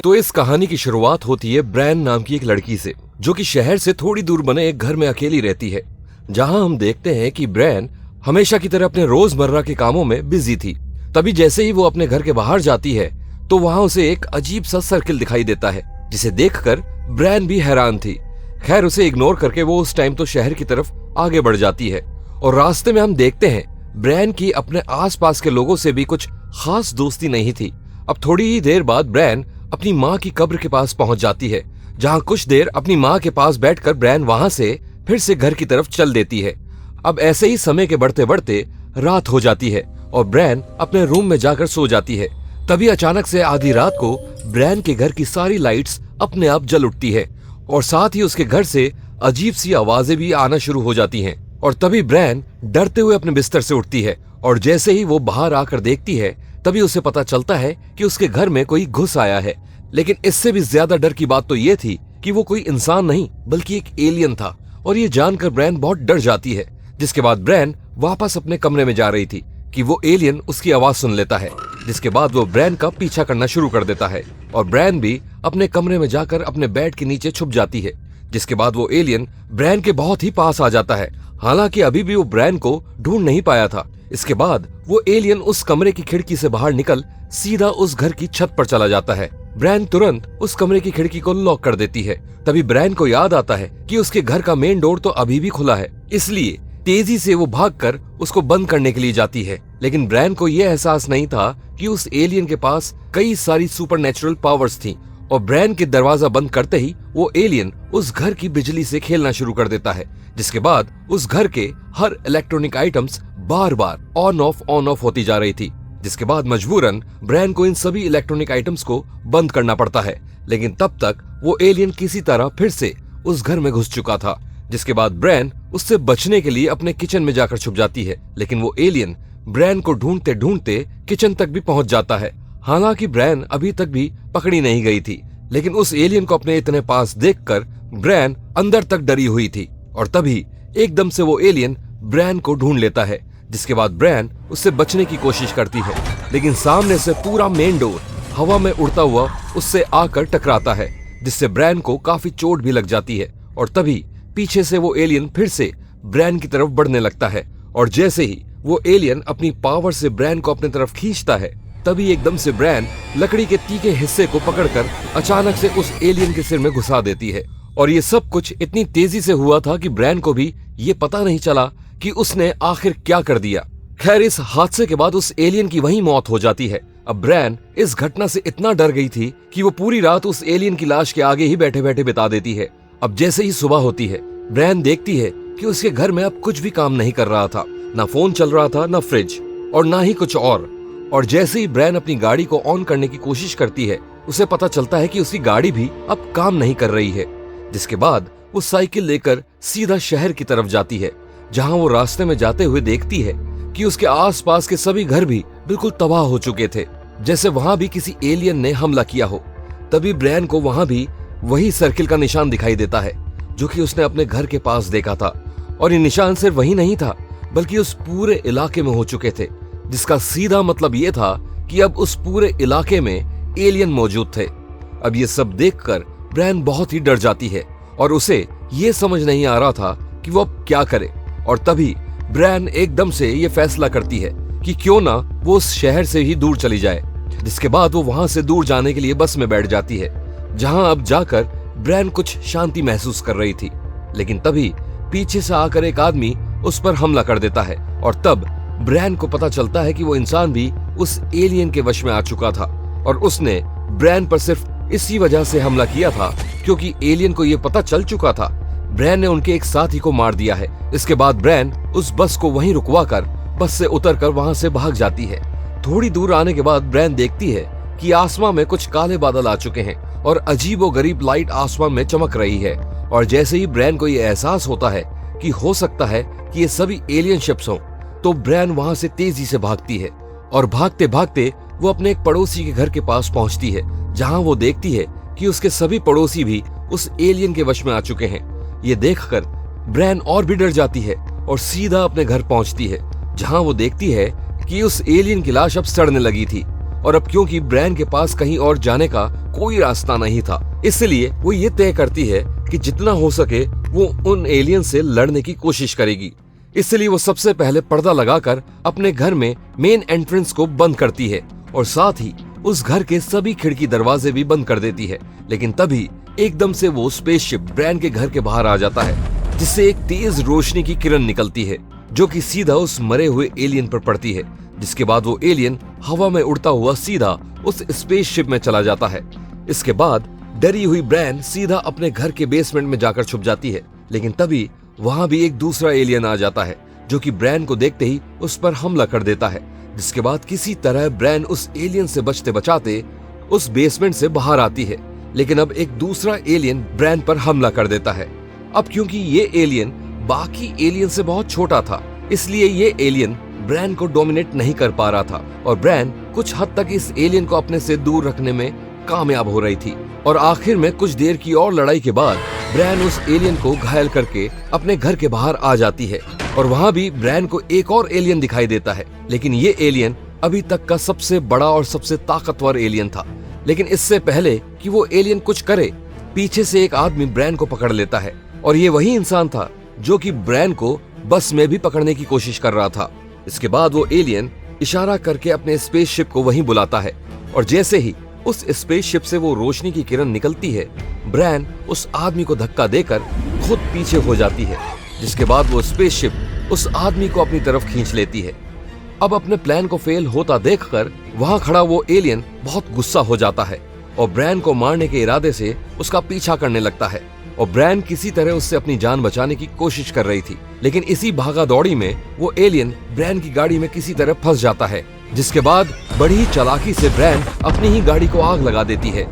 तो इस कहानी की शुरुआत होती है ब्रैन नाम की एक लड़की से, जो कि शहर से थोड़ी दूर बने एक घर में अकेली रहती है। जहां हम देखते हैं कि ब्रैन हमेशा की तरह अपने रोजमर्रा के कामों में बिजी थी। तभी जैसे ही वो अपने घर के बाहर जाती है तो वहां उसे एक अजीब सा सर्किल दिखाई देता है, जिसे देखकर ब्रैन भी हैरान थी। खैर, उसे इग्नोर करके वो उस टाइम तो शहर की तरफ आगे बढ़ जाती है और रास्ते में हम देखते हैं ब्रैन की अपने आसपास के लोगों से भी कुछ खास दोस्ती नहीं थी। अब थोड़ी ही देर बाद ब्रैन अपनी माँ की कब्र के पास पहुंच जाती है, जहां कुछ देर अपनी माँ के पास बैठकर ब्रैन वहां से फिर से घर की तरफ चल देती है। अब ऐसे ही समय के बढ़ते बढ़ते रात हो जाती है और ब्रैन अपने रूम में जाकर सो जाती है। तभी अचानक से आधी रात को ब्रैन के घर की सारी लाइट्स अपने आप जल उठती है और साथ ही उसके घर से अजीब सी आवाजें भी आना शुरू हो जाती हैं। और तभी ब्रैन डरते हुए अपने बिस्तर से उठती है और जैसे ही वो बाहर आकर देखती है तभी उसे पता चलता है कि उसके घर में कोई घुस आया है। लेकिन इससे भी ज्यादा डर की बात तो ये थी कि वो कोई इंसान नहीं बल्कि एक एलियन था और ये जानकर ब्रैन बहुत डर जाती है। जिसके बाद ब्रैन वापस अपने कमरे में जा रही थी कि वो एलियन उसकी आवाज सुन लेता है, जिसके बाद वो ब्रैन का पीछा करना शुरू कर देता है और ब्रैन भी अपने कमरे में जाकर अपने बेड के नीचे छुप जाती है। जिसके बाद वो एलियन ब्रैन के बहुत ही पास आ जाता है, हालांकि अभी भी वो ब्रैन को ढूंढ नहीं पाया था। इसके बाद वो एलियन उस कमरे की खिड़की से बाहर निकल सीधा उस घर की छत पर चला जाता है। ब्रैन तुरंत उस कमरे की खिड़की को लॉक कर देती है। तभी ब्रैन को याद आता है कि उसके घर का मेन डोर तो अभी भी खुला है, इसलिए तेजी से वो भागकर उसको बंद करने के लिए जाती है। लेकिन ब्रैन को यह एहसास नहीं था कि उस एलियन के पास कई सारी सुपरनेचुरल पावर्स थी और ब्रैन के दरवाजा बंद करते ही वो एलियन उस घर की बिजली से खेलना शुरू कर देता है, जिसके बाद उस घर के हर इलेक्ट्रॉनिक आइटम्स बार बार ऑन ऑफ होती जा रही थी। जिसके बाद मजबूरन ब्रैन को इन सभी इलेक्ट्रॉनिक आइटम्स को बंद करना पड़ता है। लेकिन तब तक वो एलियन किसी तरह फिर से उस घर में घुस चुका था। जिसके बाद ब्रैन उससे बचने के लिए अपने किचन में जाकर छुप जाती है, लेकिन वो एलियन ब्रैन को ढूंढते ढूंढते किचन तक भी पहुंच जाता है। हालांकि ब्रैन अभी तक भी पकड़ी नहीं गई थी, लेकिन उस एलियन को अपने इतने पास देखकर ब्रैन अंदर तक डरी हुई थी और तभी एकदम से वो एलियन ब्रैन को ढूंढ लेता है। जिसके बाद ब्रैन उससे बचने की कोशिश करती है, लेकिन सामने से पूरा मेन डोर हवा में उड़ता हुआ उससे आकर टकराता है, जिससे ब्रैन को काफी चोट भी लग जाती है। और तभी पीछे से वो एलियन फिर से ब्रैन की तरफ बढ़ने लगता है और जैसे ही वो एलियन अपनी पावर से ब्रैन को अपने तरफ खींचता है तभी एकदम से ब्रैन लकड़ी के तीखे हिस्से को पकड़कर अचानक से उस एलियन के सिर में घुसा देती है। और ये सब कुछ इतनी तेजी से हुआ था कि ब्रैन को भी ये पता नहीं चला कि उसने आखिर क्या कर दिया। खैर, इस हादसे के बाद उस एलियन की वहीं मौत हो जाती है। अब ब्रैन इस घटना से इतना डर गई थी कि वो पूरी रात उस एलियन की लाश के आगे ही बैठे बैठे बिता देती है। अब जैसे ही सुबह होती है ब्रैन देखती है कि उसके घर में अब कुछ भी काम नहीं कर रहा था, ना फोन चल रहा था, ना फ्रिज और ना ही कुछ और जैसे ही ब्रैन अपनी गाड़ी को ऑन करने की कोशिश करती है उसे पता चलता है कि उसकी गाड़ी भी अब काम नहीं कर रही है। जिसके बाद वो साइकिल लेकर सीधा शहर की तरफ जाती है, जहां वो रास्ते में जाते हुए देखती है कि उसके आसपास के सभी घर भी बिल्कुल तबाह हो चुके थे, जैसे वहां भी किसी एलियन ने हमला किया हो। तभी ब्रैन को वहां भी वही सर्किल का निशान दिखाई देता है जो कि उसने अपने घर के पास देखा था। और ये निशान सिर्फ वही नहीं था बल्कि उस पूरे इलाके में हो चुके थे, जिसका सीधा मतलब ये था कि अब उस पूरे इलाके में एलियन मौजूद थे। अब ये सब देखकर ब्रैन बहुत ही डर जाती है और उसे ये समझ नहीं आ रहा था कि वो अब क्या करे। और तभी ब्रैन एकदम से ये फैसला करती है कि क्यों ना वो उस शहर से ही दूर चली जाए। जिसके बाद वो वहां से दूर जाने के लिए बस में बैठ जाती है, जहां अब जाकर ब्रैन कुछ शांति महसूस कर रही थी। लेकिन तभी पीछे से आकर एक आदमी उस पर हमला कर देता है और तब ब्रैन को पता चलता है कि वो इंसान भी उस एलियन के वश में आ चुका था और उसने ब्रैन पर सिर्फ इसी वजह से हमला किया था क्योंकि एलियन को ये पता चल चुका था ब्रैन ने उनके एक साथी को मार दिया है। इसके बाद ब्रैन उस बस को वहीं रुकवाकर बस से उतरकर वहां से भाग जाती है। थोड़ी दूर आने के बाद ब्रैन देखती है कि आसमान में कुछ काले बादल आ चुके हैं और अजीबोगरीब लाइट आसमान में चमक रही है। और जैसे ही ब्रैन को ये एहसास होता है कि हो सकता है कि ये सभी एलियन शिप्स हों, तो ब्रैन वहां से तेजी से भागती है और भागते भागते वो अपने एक पड़ोसी के घर के पास पहुंचती है, जहां वो देखती है कि उसके सभी पड़ोसी भी उस एलियन के वश में आ चुके हैं। ये देखकर ब्रैन और भी डर जाती है और सीधा अपने घर पहुंचती है, जहां वो देखती है कि उस एलियन की लाश अब सड़ने लगी थी और अब क्योंकि ब्रैन के पास कहीं और जाने का कोई रास्ता नहीं था, इसलिए वो ये तय करती है कि जितना हो सके वो उन एलियन से लड़ने की कोशिश करेगी। इसलिए वो सबसे पहले पर्दा लगाकर अपने घर में मेन एंट्रेंस को बंद करती है और साथ ही उस घर के सभी खिड़की दरवाजे भी बंद कर देती है। लेकिन तभी एकदम से वो स्पेसशिप ब्रैन के घर के बाहर आ जाता है, जिससे एक तेज रोशनी की किरण निकलती है जो कि सीधा उस मरे हुए एलियन पर पड़ती है। जिसके बाद वो एलियन हवा में उड़ता हुआ सीधा उस स्पेसशिप में चला जाता है। इसके बाद डरी हुई ब्रैन सीधा अपने घर के बेसमेंट में जाकर छुप जाती है। लेकिन तभी वहां भी एक दूसरा एलियन आ जाता है जो कि ब्रैन को देखते ही उस पर हमला कर देता है। जिसके बाद किसी तरह ब्रैन उस एलियन से बचते बचाते उस बेसमेंट से बाहर आती है। लेकिन अब एक दूसरा एलियन ब्रैन पर हमला कर देता है। अब क्योंकि ये एलियन बाकी एलियन से बहुत छोटा था, इसलिए ये एलियन ब्रैन को डोमिनेट नहीं कर पा रहा था और ब्रैन कुछ हद तक इस एलियन को अपने से दूर रखने में कामयाब हो रही थी। और आखिर में कुछ देर की और लड़ाई के बाद ब्रैन उस एलियन को घायल करके अपने घर के बाहर आ जाती है और वहां भी ब्रैन को एक और एलियन दिखाई देता है। लेकिन ये एलियन अभी तक का सबसे बड़ा और सबसे ताकतवर एलियन था। लेकिन इससे पहले कि वो एलियन कुछ करे, पीछे से एक आदमी ब्रैन को पकड़ लेता है और ये वही इंसान था जो कि ब्रैन को बस में भी पकड़ने की कोशिश कर रहा था। इसके बाद वो एलियन इशारा करके अपने स्पेसशिप को वहीं बुलाता है और जैसे ही उस स्पेसशिप से वो रोशनी की किरण निकलती है, ब्रैन उस आदमी को धक्का देकर खुद पीछे हो जाती है। जिसके बाद वो स्पेसशिप उस आदमी को अपनी तरफ खींच लेती है। अब अपने प्लान को फेल होता देखकर वहां खड़ा वो एलियन बहुत गुस्सा हो जाता है और ब्रैन को मारने के इरादे से उसका पीछा करने लगता है और ब्रैन किसी तरह उससे अपनी जान बचाने की कोशिश कर रही थी। लेकिन इसी भागा दौड़ी में वो एलियन ब्रैन की गाड़ी में किसी तरह फंस जाता है। जिसके बाद बड़ी चालाकी से ब्रैन अपनी ही गाड़ी को आग लगा देती है।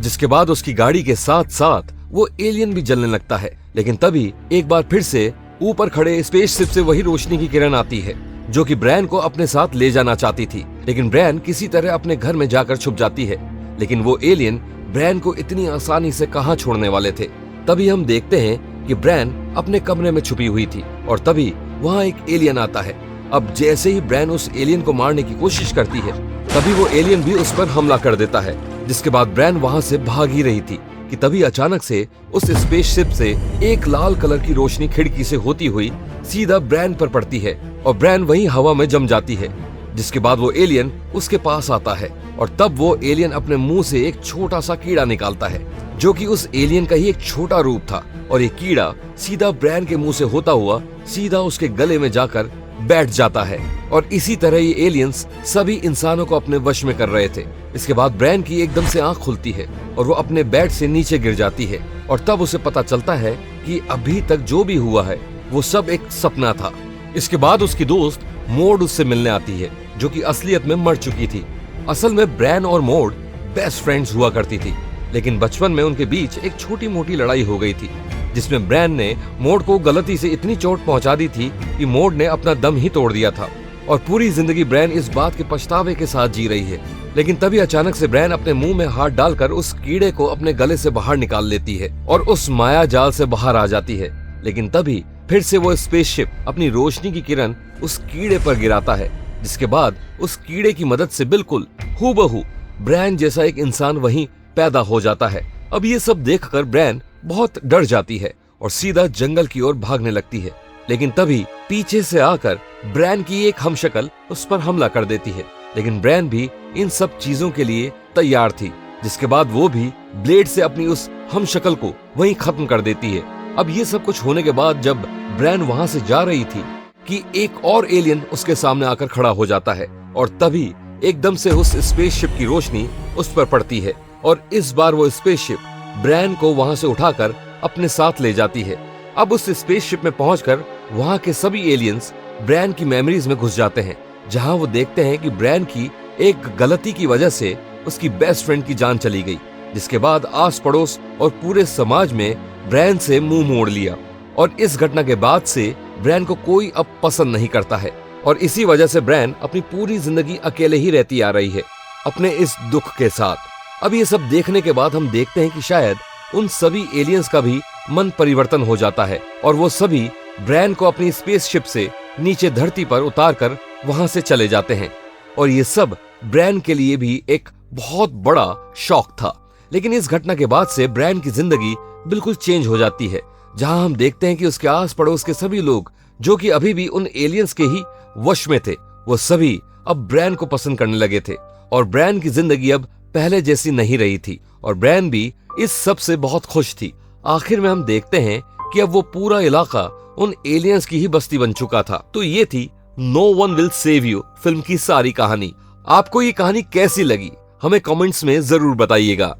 जिसके बाद उसकी गाड़ी के साथ साथ वो एलियन भी जलने लगता है। लेकिन तभी एक बार फिर से ऊपर खड़े स्पेसशिप से वही रोशनी की किरण आती है जो कि ब्रैन को अपने साथ ले जाना चाहती थी। लेकिन ब्रैन किसी तरह अपने घर में जाकर छुप जाती है। लेकिन वो एलियन ब्रैन को इतनी आसानी से कहां छोड़ने वाले थे। तभी हम देखते हैं कि ब्रैन अपने कमरे में छुपी हुई थी और तभी वहां एक एलियन आता है। अब जैसे ही ब्रैन उस एलियन को मारने की कोशिश करती है, तभी वो एलियन भी उस पर हमला कर देता है। जिसके बाद ब्रैन वहां से भाग ही रही थी कि तभी अचानक से उस स्पेसशिप से एक लाल कलर की रोशनी खिड़की से होती हुई सीधा ब्रैन पर पड़ती है और ब्रैन वहीं हवा में जम जाती है। जिसके बाद वो एलियन उसके पास आता है और तब वो एलियन अपने मुंह से एक छोटा सा कीड़ा निकालता है जो कि उस एलियन का ही एक छोटा रूप था और ये कीड़ा सीधा ब्रैन के मुंह से होता हुआ सीधा उसके गले में जाकर बैठ जाता है। और इसी तरह ये एलियंस सभी इंसानों को अपने वश में कर रहे थे। इसके बाद ब्रैन की एकदम से आंख खुलती है और वो अपने बेड से नीचे गिर जाती है और तब उसे पता चलता है कि अभी तक जो भी हुआ है वो सब एक सपना था। इसके बाद उसकी दोस्त मोड उससे मिलने आती है जो कि असलियत में मर चुकी थी। असल में ब्रैन और मोड बेस्ट फ्रेंड्स हुआ करती थी, लेकिन बचपन में उनके बीच एक छोटी मोटी लड़ाई हो गई थी जिसमें ब्रैन ने मोड को गलती से इतनी चोट पहुंचा दी थी कि मोड ने अपना दम ही तोड़ दिया था और पूरी जिंदगी ब्रैन इस बात के पछतावे के साथ जी रही है। लेकिन तभी अचानक से ब्रैन अपने मुंह में हाथ डालकर उस कीड़े को अपने गले से बाहर निकाल लेती है और उस माया जाल से बाहर आ जाती है। लेकिन तभी फिर से वो स्पेसशिप अपनी रोशनी की किरण उस कीड़े पर गिराता है। जिसके बाद उस कीड़े की मदद से बिल्कुल हूबहू ब्रैन जैसा एक इंसान वहीं पैदा हो जाता है। अब ये सब देखकर ब्रैन बहुत डर जाती है और सीधा जंगल की ओर भागने लगती है। लेकिन तभी पीछे से आकर ब्रैन की एक हमशक्ल उस पर हमला कर देती है। लेकिन ब्रैन भी इन सब चीजों के लिए तैयार थी। जिसके बाद वो भी ब्लेड से अपनी उस हमशक्ल को वहीं खत्म कर देती है। अब ये सब कुछ होने के बाद जब ब्रैन वहां से जा रही थी कि एक और एलियन उसके सामने आकर खड़ा हो जाता है और तभी एकदम से उस स्पेसशिप की रोशनी उस पर पड़ती है और इस बार वो स्पेसशिप ब्रैन को वहां से उठाकर अपने साथ ले जाती है। अब उस स्पेसशिप में पहुंचकर वहां के सभी एलियंस ब्रैन की मेमोरीज में घुस जाते हैं, जहां वो देखते हैं कि ब्रैन की एक गलती की वजह से उसकी बेस्ट फ्रेंड की जान चली गई। जिसके बाद आस पड़ोस और पूरे समाज में ब्रैन से मुंह मोड़ लिया और इस घटना के बाद से ब्रैन को कोई अब पसंद नहीं करता है और इसी वजह से ब्रैन अपनी पूरी जिंदगी अकेले ही रहती आ रही है अपने इस दुख के साथ। अब ये सब देखने के बाद हम देखते हैं कि शायद उन सभी एलियंस का भी मन परिवर्तन हो जाता है और वो सभी ब्रैन को अपनी स्पेसशिप से नीचे धरती पर उतारकर वहां से चले जाते हैं और ये सब ब्रैन के लिए भी एक बहुत बड़ा शॉक था। लेकिन इस घटना के बाद से ब्रैन की जिंदगी बिल्कुल चेंज हो जाती है, जहां हम देखते हैं कि उसके आस पड़ोस के सभी लोग जो कि अभी भी उन एलियंस के ही वश में थे, वो सभी अब ब्रैन को पसंद करने लगे थे और ब्रैन की जिंदगी अब पहले जैसी नहीं रही थी और ब्रैन भी इस सब से बहुत खुश थी। आखिर में हम देखते हैं कि अब वो पूरा इलाका उन एलियंस की ही बस्ती बन चुका था। तो ये थी no one will save you film की सारी कहानी। आपको ये कहानी कैसी लगी हमें कमेंट्स में जरूर बताइएगा।